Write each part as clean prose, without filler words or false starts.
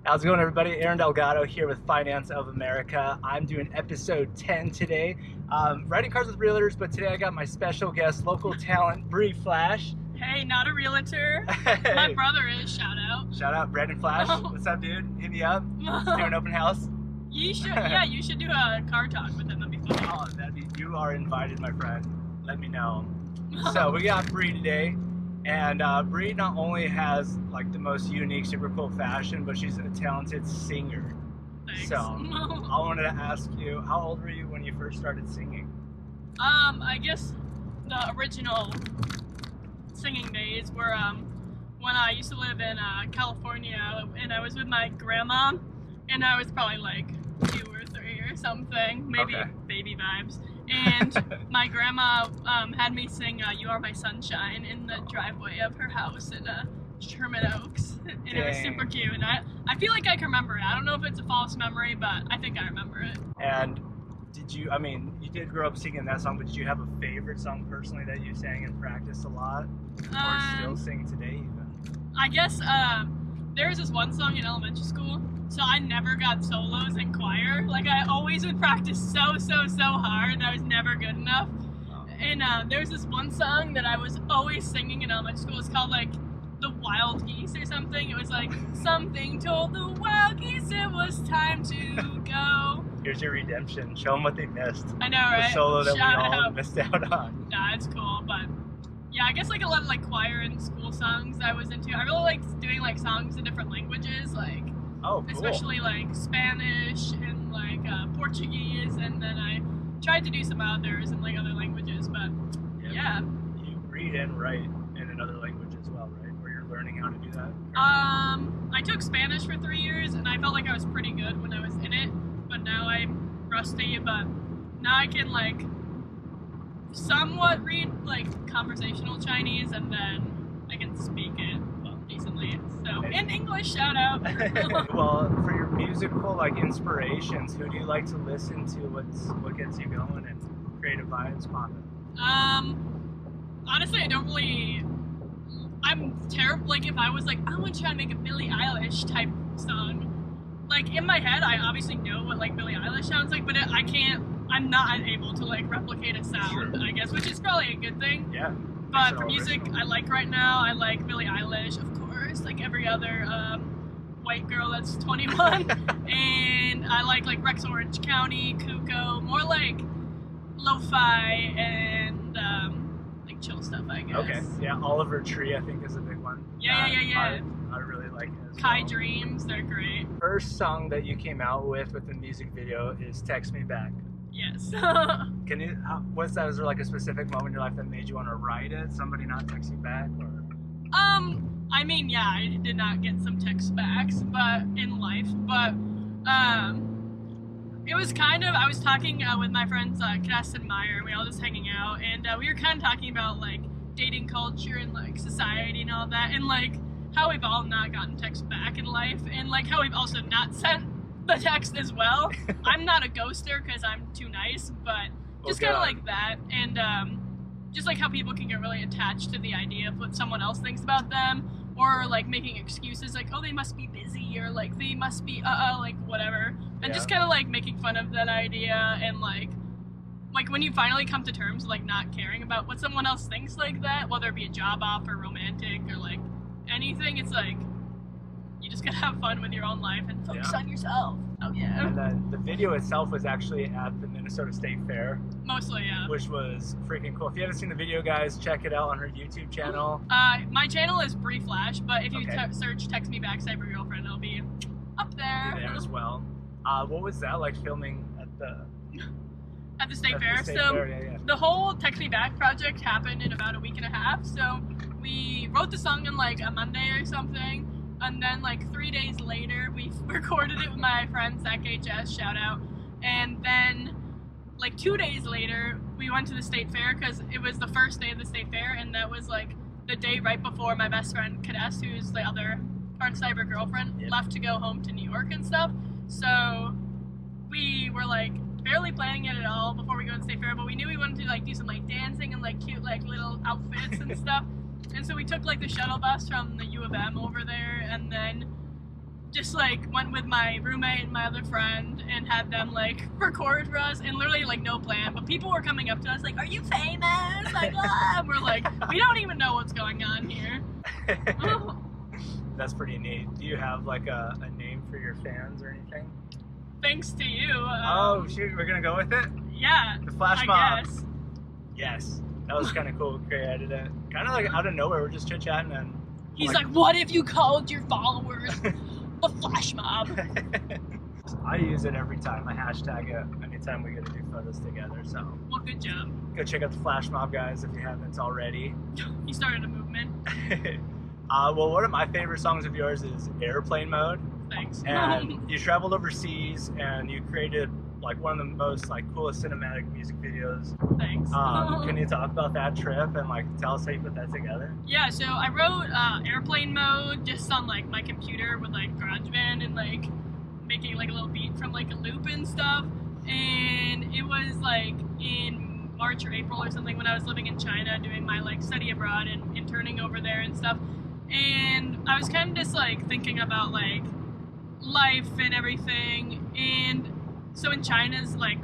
How's it going, everybody? Aaron Delgado here with Finance of America. I'm doing episode 10 today. Writing cars with realtors, but today I got my special guest, local talent, Bri Flasch. Hey, not a realtor. Hey. My brother is, shout out. Shout out, Bri Flasch. What's up, dude? Hit me up. Let's do an open house. You should do a car talk with him, that'd be fun. Oh, you are invited, my friend. Let me know. So we got Bri today. And Bri not only has like the most unique, super cool fashion, but she's a talented singer. Thanks. So I wanted to ask you, how old were you when you first started singing? I guess the original singing days were when I used to live in California, and I was with my grandma, and I was probably like 2 or 3 or something, maybe Okay. baby vibes. And my grandma had me sing You Are My Sunshine in the driveway of her house in Sherman Oaks. And it was super cute. And I feel like I can remember it. I don't know if it's a false memory, but I think I remember it. And you did grow up singing that song, but did you have a favorite song personally that you sang and practiced a lot? Or still sing today even? I guess there was this one song in elementary school. So I never got solos in choir. Like I always would practice so hard, and I was never good enough. And there's this one song that I was always singing in elementary school. It's called like The Wild Geese or something. It was like, something told the wild geese it was time to go. Here's your redemption. Show them what they missed. I know, right? The solo that Shout we all out. missed out on. Nah, it's cool, but yeah, I guess like a lot of like choir and school songs I was into. I really liked doing like songs in different languages, like Oh, cool. especially like Spanish and like Portuguese, and then I tried to do some others in like other languages, but yeah. You read and write in another language as well, right? Where you're learning how to do that? I took Spanish for 3 years, and I felt like I was pretty good when I was in it, but now I'm rusty, but now I can like somewhat read like conversational Chinese, and then I can speak it decently. So in English, shout out. Well, for your musical like inspirations, who do you like to listen to? What gets you going and creative vibes popping? Honestly, I don't really. I'm terrible. Like if I was like, I want to try to make a Billie Eilish type song. Like in my head, I obviously know what like Billie Eilish sounds like, but I can't. I'm not able to like replicate a sound. Sure. I guess, which is probably a good thing. Yeah. But for music, I like right now, I like Billie Eilish, of course, like every other white girl that's 21. And I like Rex Orange County, Kuko, more like lo-fi and like chill stuff, I guess. Okay. Yeah, Oliver Tree I think is a big one. Yeah. I really like it as Kai well. Dreams, they're great. First song that you came out with the music video is Text Me Back. Yes. Can you, what's that? Is there like a specific moment in your life that made you want to write it? Somebody not text you back? Or? I mean, yeah, I did not get some text backs, but in life, but it was kind of, I was talking with my friends, Cass and Meyer, we all just hanging out, and we were kind of talking about like dating culture and like society and all that, and like how we've all not gotten text back in life, and like how we've also not sent the text as well. I'm not a ghoster because I'm too nice, but just kind of like that, and just like how people can get really attached to the idea of what someone else thinks about them, or like making excuses like, oh, they must be busy, or like they must be like whatever, and just kind of like making fun of that idea, and like when you finally come to terms with like not caring about what someone else thinks like that, whether it be a job offer, romantic, or like anything, it's like you just gotta have fun with your own life and focus on yourself. Oh yeah. And then the video itself was actually at the Minnesota State Fair. Mostly, yeah. Which was freaking cool. If you haven't seen the video, guys, check it out on her YouTube channel. My channel is Bri Flasch, but if you search "Text Me Back, Cyber Girlfriend," it'll be up there. There as well. What was that like filming at the State Fair? The State So Fair, yeah. the whole Text Me Back project happened in about a week and a half. So we wrote the song on like a Monday or something. And then like 3 days later, we recorded it with my friend Zach HS, shout out. And then like 2 days later, we went to the State Fair because it was the first day of the State Fair, and that was like the day right before my best friend Cass, who's the other current cyber girlfriend, left to go home to New York and stuff. So we were like barely planning it at all before we go to the State Fair, but we knew we wanted to like do some like dancing and like cute like little outfits and stuff. And so we took like the shuttle bus from the U of M over there, and then just like went with my roommate and my other friend and had them like record for us, and literally like no plan, but people were coming up to us like, "Are you famous?" Like, ah. And we're like, we don't even know what's going on here. That's pretty neat. Do you have like a name for your fans or anything? Thanks to you. Oh shoot, we're gonna go with it? Yeah. The Flash I Mob. guess. Yes. That was kind of cool. Created it. Kind of like out of nowhere, we're just chit-chatting and... He's like, what if you called your followers the Flash Mob? I use it every time. I hashtag it anytime we get to do photos together, so... Well, good job. Go check out the Flash Mob, guys, if you haven't already. You started a movement. Well, one of my favorite songs of yours is Airplane Mode. Thanks. And you traveled overseas and you created like one of the most like coolest cinematic music videos. Thanks. Can you talk about that trip and like tell us how you put that together? Yeah, so I wrote Airplane Mode just on like my computer with like GarageBand and like making like a little beat from like a loop and stuff. And it was like in March or April or something when I was living in China doing my like study abroad and interning over there and stuff. And I was kind of just like thinking about like life and everything. And so in China's like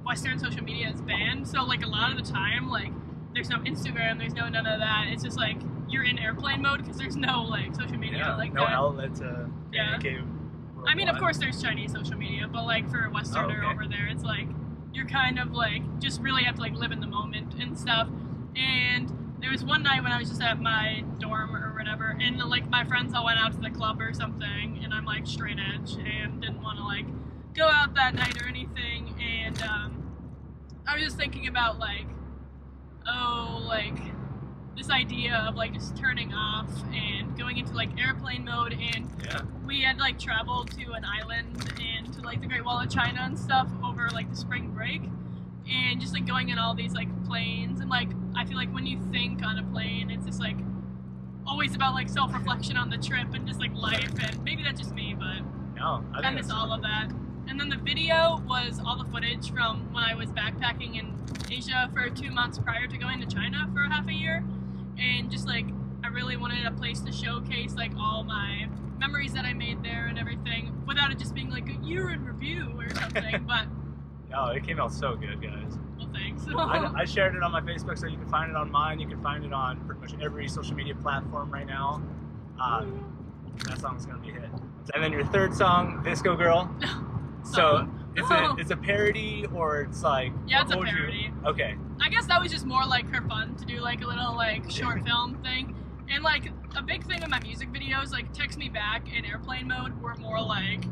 Western social media is banned, so like a lot of the time like there's no Instagram, there's no none of that. It's just like you're in airplane mode because there's no like social media like no that. outlet to communicate. I mean, of course there's Chinese social media, but like for a Westerner over there, it's like you're kind of like just really have to like live in the moment and stuff. And there was one night when I was just at my dorm or whatever, and like my friends all went out to the club or something, and I'm like straight edge and didn't want to like go out that night or anything. And I was just thinking about like, oh, like this idea of like just turning off and going into like airplane mode. And we had like traveled to an island and to like the Great Wall of China and stuff over like the spring break, and just like going in all these like planes. And like I feel like when you think on a plane, it's just like always about like self-reflection on the trip and just like life. And maybe that's just me, but I miss all of that. And then the video was all the footage from when I was backpacking in Asia for 2 months prior to going to China for half a year. And just like, I really wanted a place to showcase like all my memories that I made there and everything without it just being like a year in review or something. But it came out so good, guys. Well, thanks. I shared it on my Facebook, so you can find it on mine. You can find it on pretty much every social media platform right now. That song's gonna be a hit. And then your third song, Visco Girl. So it's a parody, or it's like it's a parody. Okay. I guess that was just more like for fun to do like a little like short film thing. And like a big thing with my music videos, like Text Me Back and Airplane Mode were more like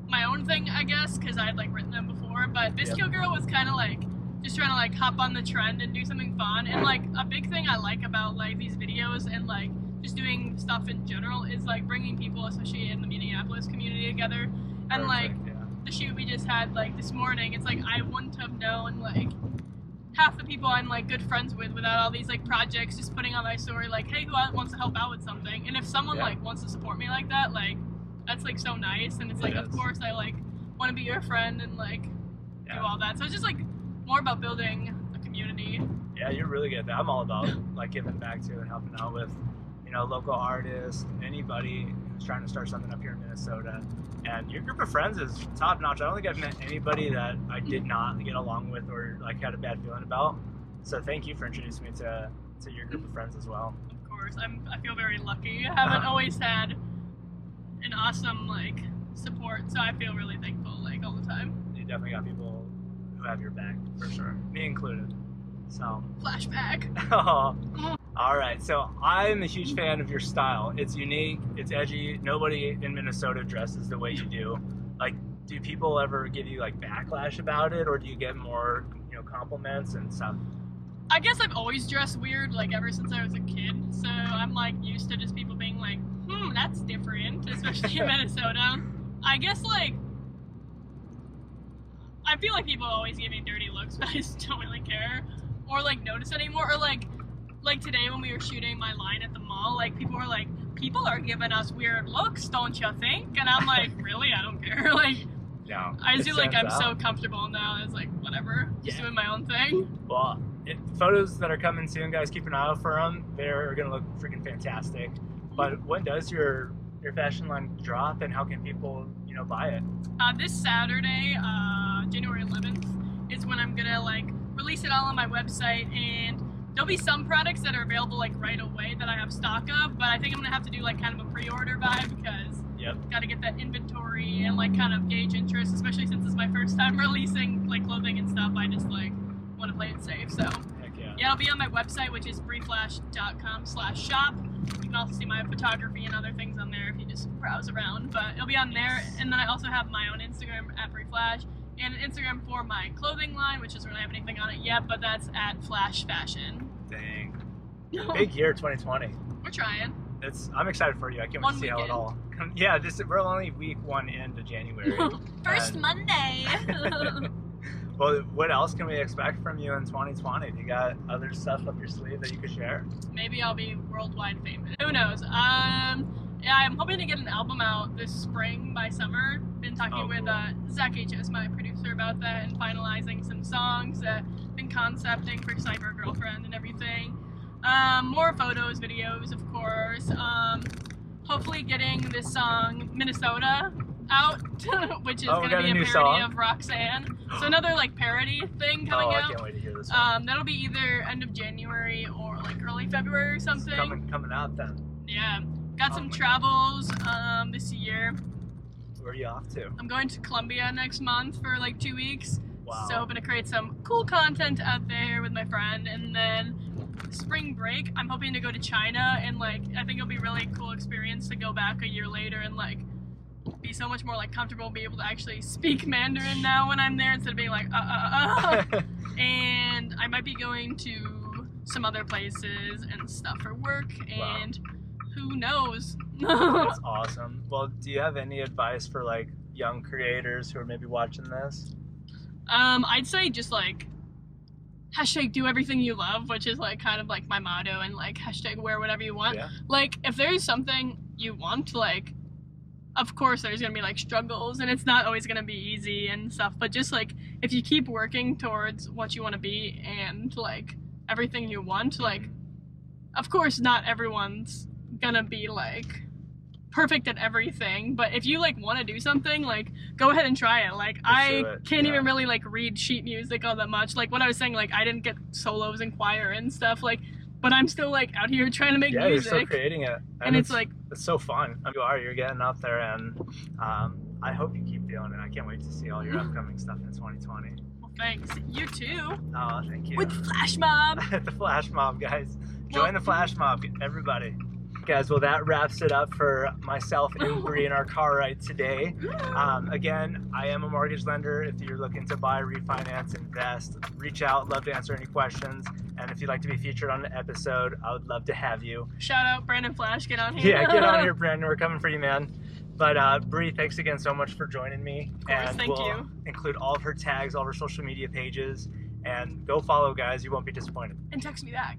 my own thing, I guess, because I had like written them before. But Visco Girl was kind of like just trying to like hop on the trend and do something fun. And like a big thing I like about like these videos and like just doing stuff in general is like bringing people, especially in the Minneapolis community, together. And like the shoot we just had like this morning, it's like I wouldn't have known like half the people I'm like good friends with without all these like projects just putting on my story like, hey, who wants to help out with something? And if someone like wants to support me like that, like that's like so nice. And it's like of course I like want to be your friend and like do all that. So it's just like more about building a community. Yeah, you're really good at that. I'm all about like giving back to and helping out with, you know, local artists, anybody who's trying to start something up here in Minnesota. And your group of friends is top notch. I don't think I've met anybody that I did not get along with or like had a bad feeling about. So thank you for introducing me to your group of friends as well. Of course, I feel very lucky. I haven't always had an awesome like support, so I feel really thankful like all the time. You definitely got people who have your back for sure, me included. So flashback. All right, so I'm a huge fan of your style. It's unique, it's edgy. Nobody in Minnesota dresses the way you do. Like, do people ever give you like backlash about it, or do you get more, you know, compliments and stuff? I guess I've always dressed weird, like ever since I was a kid. So I'm like used to just people being like, that's different, especially in Minnesota. I guess like, I feel like people always give me dirty looks, but I just don't really care or like notice anymore. Or like today when we were shooting my line at the mall, like people were like, people are giving us weird looks, don't you think? And I'm like, really? I don't care. Like, no, I just feel like I'm so comfortable now. It's like, whatever, just doing my own thing. Well, photos that are coming soon, guys, keep an eye out for them. They're gonna look freaking fantastic. But when does your your fashion line drop, and how can people, buy it? This Saturday, January 11th, is when I'm gonna like release it all on my website, and there'll be some products that are available like right away that I have stock of, but I think I'm gonna have to do like kind of a pre-order vibe because gotta get that inventory and like kind of gauge interest, especially since it's my first time releasing like clothing and stuff. I just like want to play it safe. So yeah, it'll be on my website, which is briflasch.com/shop. You can also see my photography and other things on there if you just browse around, but it'll be on there. And then I also have my own Instagram at Bri Flasch, and an Instagram for my clothing line, which doesn't really have anything on it yet, but that's at Flash Fashion. Dang. Big year 2020. We're trying. I'm excited for you. I can't wait to see how it all. Yeah, we're only week 1 into January. First Monday. Well, what else can we expect from you in 2020? Do you got other stuff up your sleeve that you could share? Maybe I'll be worldwide famous. Who knows? Yeah, I'm hoping to get an album out this spring by summer. Been talking with Zach HS, my producer, about that and finalizing some songs that been concepting for Cyber Girlfriend and everything. More photos, videos, of course. Hopefully getting this song Minnesota out, which is going to be a parody of Roxanne. So another like parody thing coming out. I can't wait to hear this one. That'll be either end of January or like early February or something. It's coming out then. Yeah. Got some travels this year. Where are you off to? I'm going to Colombia next month for like 2 weeks. Wow. So hoping to create some cool content out there with my friend. And then spring break, I'm hoping to go to China, and like I think it'll be a really cool experience to go back a year later and like be so much more like comfortable, be able to actually speak Mandarin now when I'm there instead of being like And I might be going to some other places and stuff for work, and who knows. That's awesome. Well, do you have any advice for like young creators who are maybe watching this? I'd say just like hashtag do everything you love, which is like kind of like my motto, and like hashtag wear whatever you want. Like if there's something you want, like of course there's gonna be like struggles, and it's not always gonna be easy and stuff, but just like if you keep working towards what you want to be and like everything you want, like of course not everyone's gonna be like perfect at everything, but if you like want to do something, like go ahead and try it. Like I can't even really like read sheet music all that much. Like what I was saying, like I didn't get solos in choir and stuff, like, but I'm still like out here trying to make music. You're still creating it, and it's like it's so fun. You're getting up there, and I hope you keep doing it. I can't wait to see all your upcoming stuff in 2020. Well, thanks. You too. Oh, thank you. With the Flash Mob. The Flash Mob, guys. Join the Flash Mob, everybody. Guys, well, that wraps it up for myself and Bri in our car ride today. Again, I am a mortgage lender. If you're looking to buy, refinance, invest, reach out. Love to answer any questions. And if you'd like to be featured on an episode, I would love to have you. Shout out Brandon Flash. Get on here. Yeah, get on here, Brandon. We're coming for you, man. But Bri, thanks again so much for joining me. Of course, thank you. Include all of her tags, all of her social media pages. And go follow, guys. You won't be disappointed. And text me back.